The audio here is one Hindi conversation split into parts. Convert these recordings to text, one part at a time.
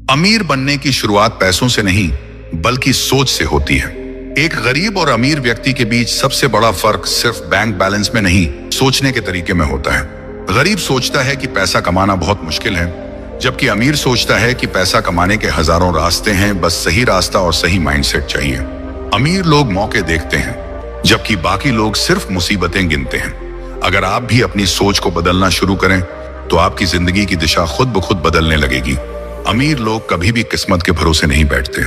अमीर बनने की शुरुआत पैसों से नहीं बल्कि सोच से होती है। एक गरीब और अमीर व्यक्ति के बीच सबसे बड़ा फर्क सिर्फ बैंक बैलेंस में नहीं, सोचने के तरीके में होता है। गरीब सोचता है कि पैसा कमाना बहुत मुश्किल है, जबकि अमीर सोचता है कि पैसा कमाने के हजारों रास्ते हैं, बस सही रास्ता और सही माइंडसेट चाहिए। अमीर लोग मौके देखते हैं, जबकि बाकी लोग सिर्फ मुसीबतें गिनते हैं। अगर आप भी अपनी सोच को बदलना शुरू करें तो आपकी जिंदगी की दिशा खुद ब खुद बदलने लगेगी। अमीर लोग कभी भी किस्मत के भरोसे नहीं बैठते।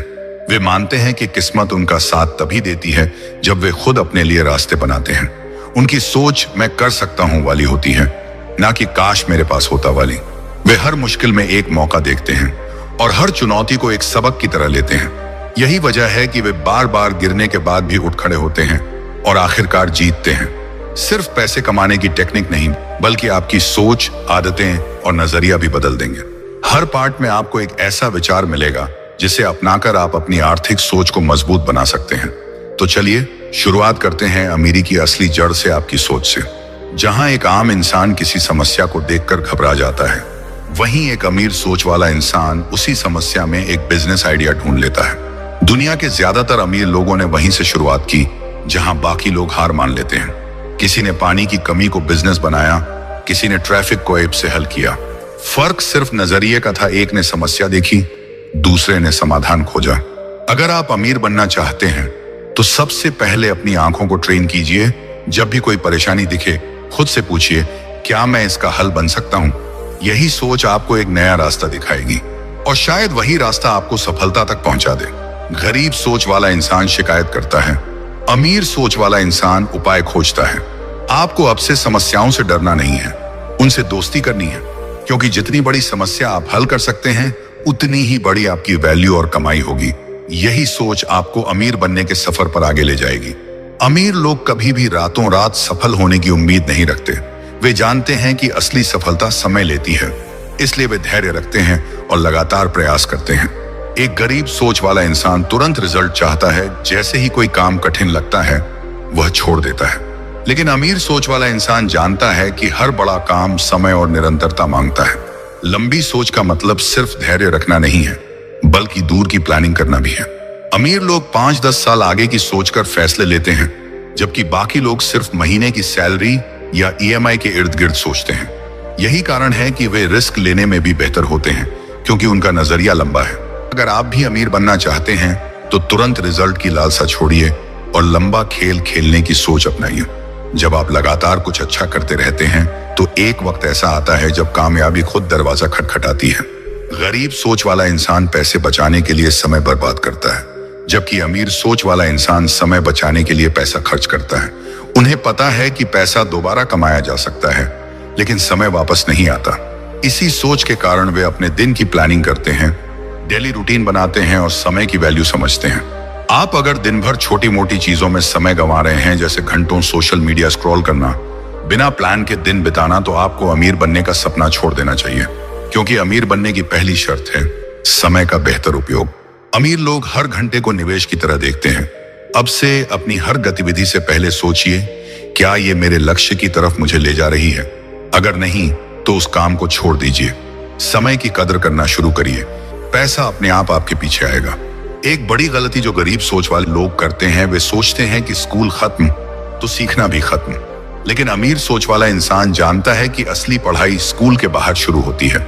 वे मानते हैं कि किस्मत उनका साथ तभी देती है जब वे खुद अपने लिए रास्ते बनाते हैं। उनकी सोच मैं कर सकता हूं वाली होती है, ना कि काश मेरे पास होता वाली। वे हर मुश्किल में एक मौका देखते हैं और हर चुनौती को एक सबक की तरह लेते हैं। यही वजह है कि वे बार बार गिरने के बाद भी उठ खड़े होते हैं और आखिरकार जीतते हैं। सिर्फ पैसे कमाने की टेक्निक नहीं, बल्कि आपकी सोच, आदतें और नजरिया भी बदल देंगे। हर पार्ट में आपको एक ऐसा विचार मिलेगा जिसे अपनाकर आप अपनी आर्थिक सोच को मजबूत बना सकते हैं। तो चलिए शुरुआत करते हैं अमीरी की असली जड़ से, आपकी सोच से। जहां एक आम इंसान किसी समस्या को देखकर घबरा जाता है, वहीं एक अमीर सोच वाला इंसान उसी समस्या में एक बिजनेस आइडिया ढूंढ लेता है। दुनिया के ज्यादातर अमीर लोगों ने वहीं से शुरुआत की जहां बाकी लोग हार मान लेते हैं। किसी ने पानी की कमी को बिजनेस बनाया, किसी ने ट्रैफिक को ऐप से हल किया। फर्क सिर्फ नजरिए का था, एक ने समस्या देखी, दूसरे ने समाधान खोजा। अगर आप अमीर बनना चाहते हैं तो सबसे पहले अपनी आंखों को ट्रेन कीजिए। जब भी कोई परेशानी दिखे, खुद से पूछिए, क्या मैं इसका हल बन सकता हूं? यही सोच आपको एक नया रास्ता दिखाएगी और शायद वही रास्ता आपको सफलता तक पहुंचा दे। गरीब सोच वाला इंसान शिकायत करता है, अमीर सोच वाला इंसान उपाय खोजता है। आपको अब से समस्याओं से डरना नहीं है, उनसे दोस्ती करनी है, क्योंकि जितनी बड़ी समस्या आप हल कर सकते हैं उतनी ही बड़ी आपकी वैल्यू और कमाई होगी। यही सोच आपको अमीर बनने के सफर पर आगे ले जाएगी। अमीर लोग कभी भी रातों रात सफल होने की उम्मीद नहीं रखते। वे जानते हैं कि असली सफलता समय लेती है, इसलिए वे धैर्य रखते हैं और लगातार प्रयास करते हैं। एक गरीब सोच वाला इंसान तुरंत रिजल्ट चाहता है, जैसे ही कोई काम कठिन लगता है वह छोड़ देता है। लेकिन अमीर सोच वाला इंसान जानता है कि हर बड़ा काम समय और निरंतरता मांगता है। लंबी सोच का मतलब सिर्फ धैर्य रखना नहीं है, बल्कि दूर की प्लानिंग करना भी है। अमीर लोग 5-10 साल आगे की सोचकर फैसले लेते हैं, जबकि बाकी लोग सिर्फ महीने की सैलरी या ईएमआई के इर्द गिर्द सोचते हैं। यही कारण है कि वे रिस्क लेने में भी बेहतर होते हैं, क्योंकि उनका नजरिया लंबा है। अगर आप भी अमीर बनना चाहते हैं तो तुरंत रिजल्ट की लालसा छोड़िए और लंबा खेल खेलने की सोच अपनाइए। जब आप लगातार कुछ अच्छा करते रहते हैं तो एक वक्त ऐसा आता है जब कामयाबी खुद दरवाजा खटखटाती है। गरीब सोच वाला इंसान पैसे बचाने के लिए समय बर्बाद करता है, जबकि अमीर सोच वाला इंसान समय बचाने के लिए पैसा खर्च करता है। उन्हें पता है कि पैसा दोबारा कमाया जा सकता है, लेकिन समय वापस नहीं आता। इसी सोच के कारण वे अपने दिन की प्लानिंग करते हैं, डेली रूटीन बनाते हैं और समय की वैल्यू समझते हैं। आप अगर दिन भर छोटी मोटी चीजों में समय गंवा रहे हैं, जैसे घंटों सोशल मीडिया स्क्रॉल करना, बिना प्लान के दिन बिताना, तो आपको अमीर बनने का सपना छोड़ देना चाहिए, क्योंकि अमीर बनने की पहली शर्त है समय का बेहतर उपयोग। अमीर लोग हर घंटे को निवेश की तरह देखते हैं। अब से अपनी हर गतिविधि से पहले सोचिए, क्या ये मेरे लक्ष्य की तरफ मुझे ले जा रही है? अगर नहीं तो उस काम को छोड़ दीजिए। समय की कदर करना शुरू करिए, पैसा अपने आप आपके पीछे आएगा। एक बड़ी गलती जो गरीब सोच वाले लोग करते हैं, वे सोचते हैं कि स्कूल खत्म तो सीखना भी खत्म। लेकिन अमीर सोच वाला इंसान जानता है कि असली पढ़ाई स्कूल के बाहर शुरू होती है।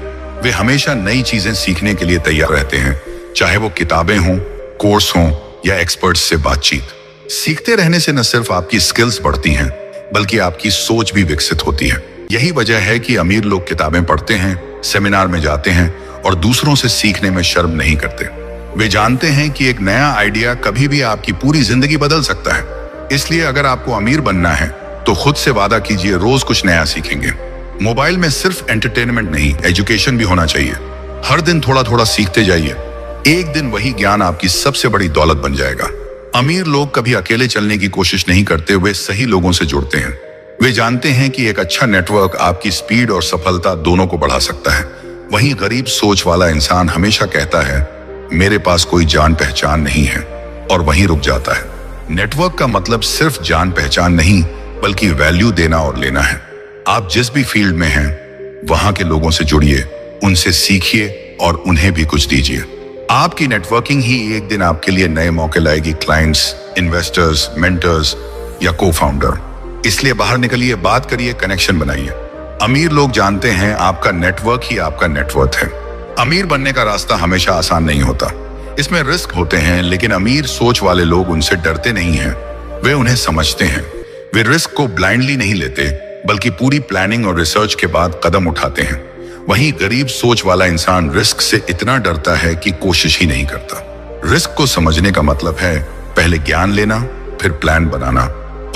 वे हमेशा नई चीजें सीखने के लिए तैयार रहते हैं, चाहे वो किताबें हों, कोर्स हों या एक्सपर्ट्स से बातचीत। सीखते रहने से न सिर्फ आपकी स्किल्स बढ़ती हैं, बल्कि आपकी सोच भी विकसित होती है। यही वजह है कि अमीर लोग किताबें पढ़ते हैं, सेमिनार में जाते हैं और दूसरों से सीखने में शर्म नहीं करते। वे जानते हैं कि एक नया आइडिया कभी भी आपकी पूरी जिंदगी बदल सकता है। इसलिए अगर आपको अमीर बनना है तो खुद से वादा कीजिए, रोज कुछ नया सीखेंगे। मोबाइल में सिर्फ एंटरटेनमेंट नहीं, एजुकेशन भी होना चाहिए। हर दिन थोड़ा थोड़ा सीखते जाइए, एक दिन वही ज्ञान आपकी सबसे बड़ी दौलत बन जाएगा। अमीर लोग कभी अकेले चलने की कोशिश नहीं करते, वे सही लोगों से जुड़ते हैं। वे जानते हैं कि एक अच्छा नेटवर्क आपकी स्पीड और सफलता दोनों को बढ़ा सकता है। वहीं गरीब सोच वाला इंसान हमेशा कहता है, मेरे पास कोई जान पहचान नहीं है, और वहीं रुक जाता है। नेटवर्क का मतलब सिर्फ जान पहचान नहीं, बल्कि वैल्यू देना और लेना है। आप जिस भी फील्ड में हैं, वहां के लोगों से जुड़िए, उनसे सीखिए और उन्हें भी कुछ दीजिए। आपकी नेटवर्किंग ही एक दिन आपके लिए नए मौके लाएगी, क्लाइंट्स, इन्वेस्टर्स, मेंटर्स या को फाउंडर। इसलिए बाहर निकलिए, बात करिए, कनेक्शन बनाइए। अमीर लोग जानते हैं आपका नेटवर्क ही आपका नेटवर्थ है। अमीर बनने का रास्ता हमेशा आसान नहीं होता, इसमें रिस्क होते हैं, लेकिन अमीर सोच वाले लोग उनसे डरते नहीं हैं, वे उन्हें समझते हैं। वे रिस्क को ब्लाइंडली नहीं लेते, बल्कि पूरी प्लानिंग और रिसर्च के बाद कदम उठाते हैं। वहीं गरीब सोच वाला इंसान रिस्क से इतना डरता है कि कोशिश ही नहीं करता। रिस्क को समझने का मतलब है पहले ज्ञान लेना, फिर प्लान बनाना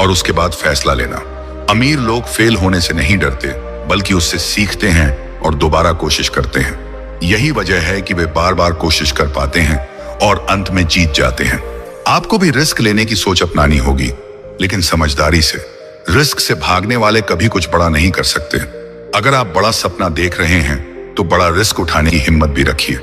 और उसके बाद फैसला लेना। अमीर लोग फेल होने से नहीं डरते, बल्कि उससे सीखते हैं और दोबारा कोशिश करते हैं। यही वजह है कि वे बार बार कोशिश कर पाते हैं और अंत में जीत जाते हैं। आपको भी रिस्क लेने की सोच अपनानी होगी, लेकिन समझदारी से। रिस्क से भागने वाले कभी कुछ बड़ा नहीं कर सकते। अगर आप बड़ा सपना देख रहे हैं तो बड़ा रिस्क उठाने की हिम्मत भी रखिए।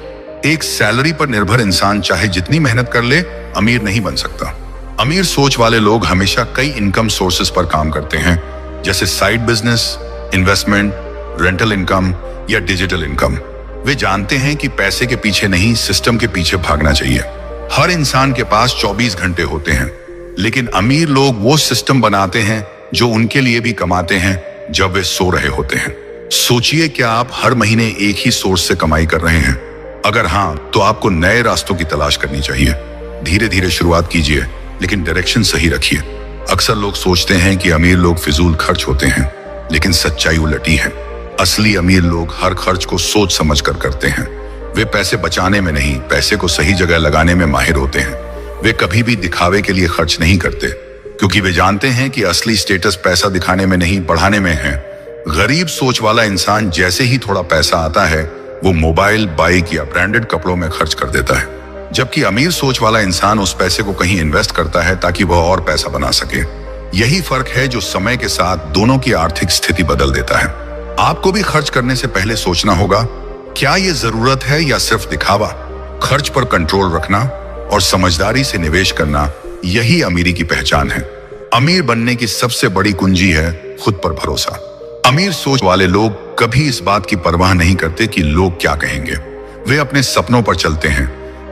एक सैलरी पर निर्भर इंसान चाहे जितनी मेहनत कर ले, अमीर नहीं बन सकता। अमीर सोच वाले लोग हमेशा कई इनकम सोर्सेस पर काम करते हैं, जैसे side business, investment, rental income या डिजिटल इनकम। वे जानते हैं कि पैसे के पीछे नहीं, सिस्टम के पीछे भागना चाहिए। हर इंसान के पास 24 घंटे होते हैं, लेकिन अमीर लोग वो सिस्टम बनाते हैं जो उनके लिए भी कमाते हैं जब वे सो रहे होते हैं। सोचिए, क्या आप हर महीने एक ही सोर्स से कमाई कर रहे हैं? अगर हाँ, तो आपको नए रास्तों की तलाश करनी चाहिए। धीरे धीरे शुरुआत कीजिए, लेकिन डायरेक्शन सही रखिए। अक्सर लोग सोचते हैं कि अमीर लोग फिजूल खर्च होते हैं, लेकिन सच्चाई उलटी है। असली अमीर लोग हर खर्च को सोच समझ कर करते हैं। वे पैसे बचाने में नहीं, पैसे को सही जगह लगाने में माहिर होते हैं। वे कभी भी दिखावे के लिए खर्च नहीं करते, क्योंकि वे जानते हैं कि असली स्टेटस पैसा दिखाने में नहीं, बढ़ाने में है। गरीब सोच वाला इंसान जैसे ही थोड़ा पैसा आता है, वो मोबाइल, बाइक या ब्रांडेड कपड़ों में खर्च कर देता है, जबकि अमीर सोच वाला इंसान उस पैसे को कहीं इन्वेस्ट करता है ताकि वह और पैसा बना सके। यही फर्क है जो समय के साथ दोनों की आर्थिक स्थिति बदल देता है। आपको भी खर्च करने से पहले सोचना होगा, क्या ये जरूरत है या सिर्फ दिखावा? खर्च पर कंट्रोल रखना और समझदारी से निवेश करना, यही अमीरी की पहचान है। अमीर बनने की सबसे बड़ी कुंजी है खुद पर भरोसा। अमीर सोच वाले लोग कभी इस बात की परवाह नहीं करते कि लोग क्या कहेंगे। वे अपने सपनों पर चलते हैं,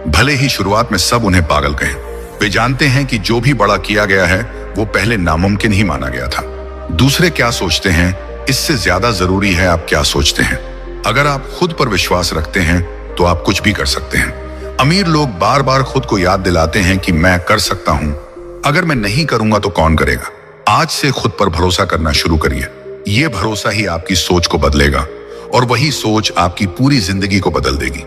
भले ही शुरुआत में सब उन्हें पागल कहें। वे जानते हैं कि जो भी बड़ा किया गया है वो पहले नामुमकिन ही माना गया था। दूसरे क्या सोचते हैं, इससे ज्यादा जरूरी है आप क्या सोचते हैं। अगर आप खुद पर विश्वास रखते हैं तो आप कुछ भी कर सकते हैं। अमीर लोग बार बार खुद को याद दिलाते हैं कि मैं कर सकता हूं, अगर मैं नहीं करूंगा तो कौन करेगा। आज से खुद पर भरोसा करना शुरू करिए। यह भरोसा ही आपकी सोच को बदलेगा और वही सोच आपकी पूरी जिंदगी को बदल देगी।